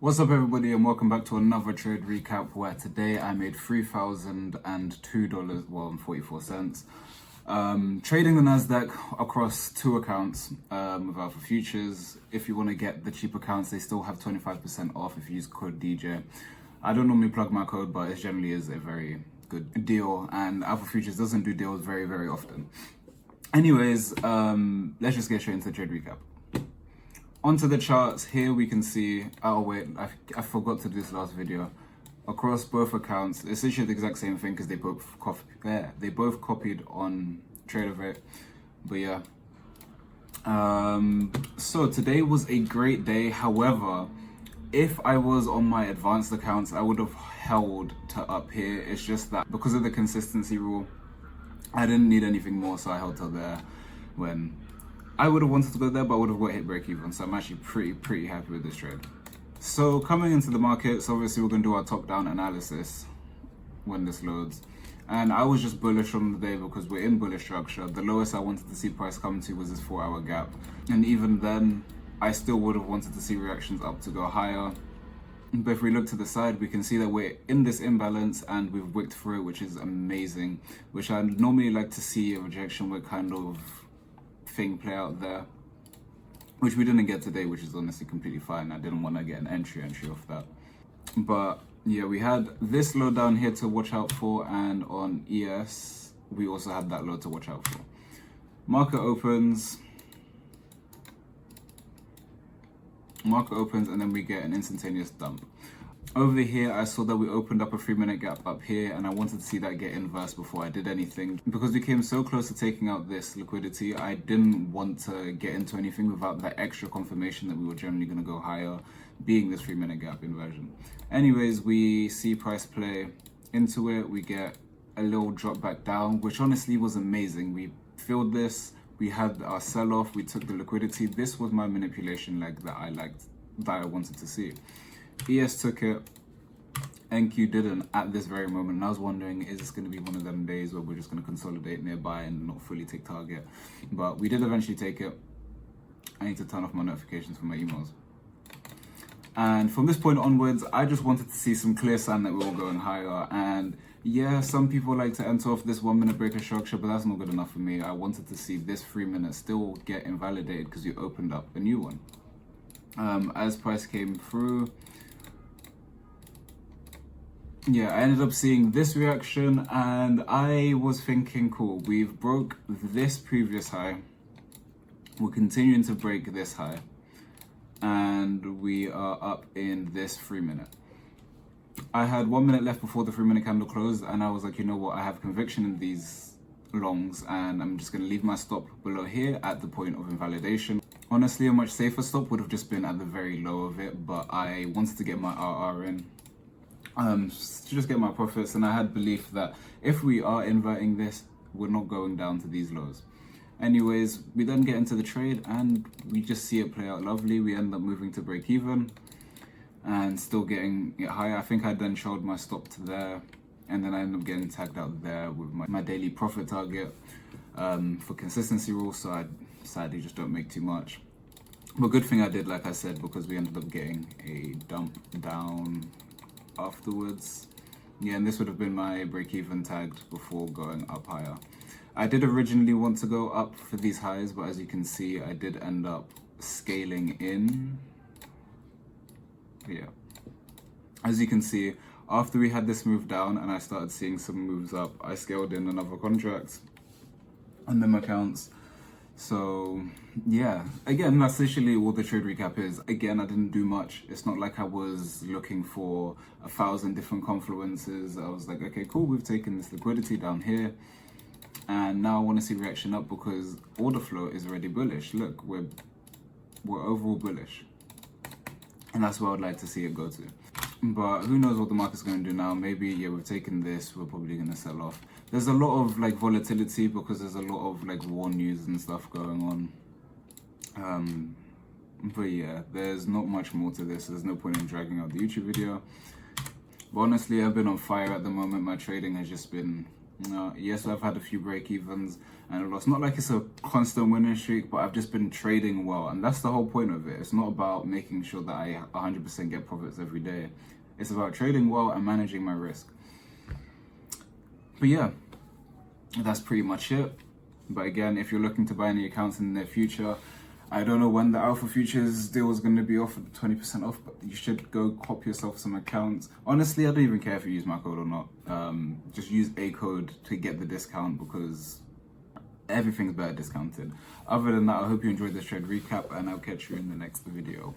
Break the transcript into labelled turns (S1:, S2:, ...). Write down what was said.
S1: What's up, everybody, and welcome back to another trade recap where today I made $3,002, well, and 44 cents. Trading the Nasdaq across two accounts with Alpha Futures. If you want to get the cheap accounts, they still have 25% off if you use code Djayyy. I don't normally plug my code, but it generally is a very good deal, and Alpha Futures doesn't do deals very, very often. Anyways, let's just get straight into the trade recap. Onto the charts, here we can see, oh wait, I forgot to do this last video. Across both accounts, it's literally the exact same thing because they both copied on TraderVate. But yeah. So today was a great day. However, if I was on my advanced accounts, I would have held to up here. It's just that because of the consistency rule, I didn't need anything more, so I held till there when I would have wanted to go there, but I would have got hit break even. So I'm actually pretty happy with this trade. So coming into the markets, obviously we're going to do our top-down analysis when this loads. And I was just bullish on the day because we're in bullish structure. The lowest I wanted to see price come to was this 4-hour gap. And even then, I still would have wanted to see reactions up to go higher. But if we look to the side, we can see that we're in this imbalance and we've wicked through it, which is amazing. Which I normally like to see a rejection with kind of thing play out there, which we didn't get today, which is honestly completely fine. I didn't want to get an entry off that. But yeah, we had this low down here to watch out for, and on ES we also had that low to watch out for. Market opens, and then we get an instantaneous dump. Over here, I saw that we opened up a 3-minute gap up here, and I wanted to see that get inversed before I did anything. Because we came so close to taking out this liquidity, I didn't want to get into anything without that extra confirmation that we were generally going to go higher, being this 3-minute gap inversion. Anyways, we see price play into it. We get a little drop back down, which honestly was amazing. We filled this, we had our sell-off, we took the liquidity. This was my manipulation leg that I liked, that I wanted to see. ES took it, NQ didn't at this very moment, and I was wondering, is this going to be one of them days where we're just going to consolidate nearby and not fully take target? But we did eventually take it. I need to turn off my notifications for my emails. And from this point onwards, I just wanted to see some clear sign that we were going higher. And yeah, some people like to enter off this 1-minute breaker structure, but that's not good enough for me. I wanted to see this 3 minutes still get invalidated because you opened up a new one. As price came through, yeah, I ended up seeing this reaction, and I was thinking, cool, we've broke this previous high, we're continuing to break this high, and we are up in this 3-minute. I had 1 minute left before the 3-minute candle closed, and I was like, you know what, I have conviction in these longs, and I'm just going to leave my stop below here at the point of invalidation. Honestly, a much safer stop would have just been at the very low of it, but I wanted to get my RR in. To just get my profits, and I had belief that if we are inverting this, we're not going down to these lows. Anyways, we then get into the trade and we just see it play out lovely. We end up moving to break even and still getting it higher. I think I then showed my stop to there, and then I end up getting tagged out there with my daily profit target for consistency rules, so I sadly just don't make too much. But good thing I did, like I said, because we ended up getting a dump down afterwards. Yeah, and this would have been my break-even tagged before going up higher. I did originally want to go up for these highs, but as you can see, I did end up scaling in. Yeah, as you can see, after we had this move down and I started seeing some moves up, I scaled in another contract on them accounts. So yeah, again, that's literally all the trade recap is. Again, I didn't do much. It's not like I was looking for 1,000 different confluences. I was like, okay, cool, we've taken this liquidity down here, and now I want to see reaction up because order flow is already bullish. Look, we're overall bullish, and that's where I'd like to see it go to. But who knows what the market's going to do now. Maybe, yeah, we've taken this, we're probably going to sell off. There's a lot of like volatility because there's a lot of like war news and stuff going on. But yeah, there's not much more to this. There's no point in dragging out the YouTube video. But honestly, I've been on fire at the moment. My trading has just been Yes, I've had a few break evens and a loss. Not like it's a constant winning streak, but I've just been trading well, and that's the whole point of it. It's not about making sure that I 100% get profits every day. It's about trading well and managing my risk. But yeah, that's pretty much it. But again, if you're looking to buy any accounts in the near future, I don't know when the Alpha Futures deal is going to be off at 20% off, but you should go cop yourself some accounts. Honestly, I don't even care if you use my code or not. Just use a code to get the discount because everything's better discounted. Other than that, I hope you enjoyed this trade recap, and I'll catch you in the next video.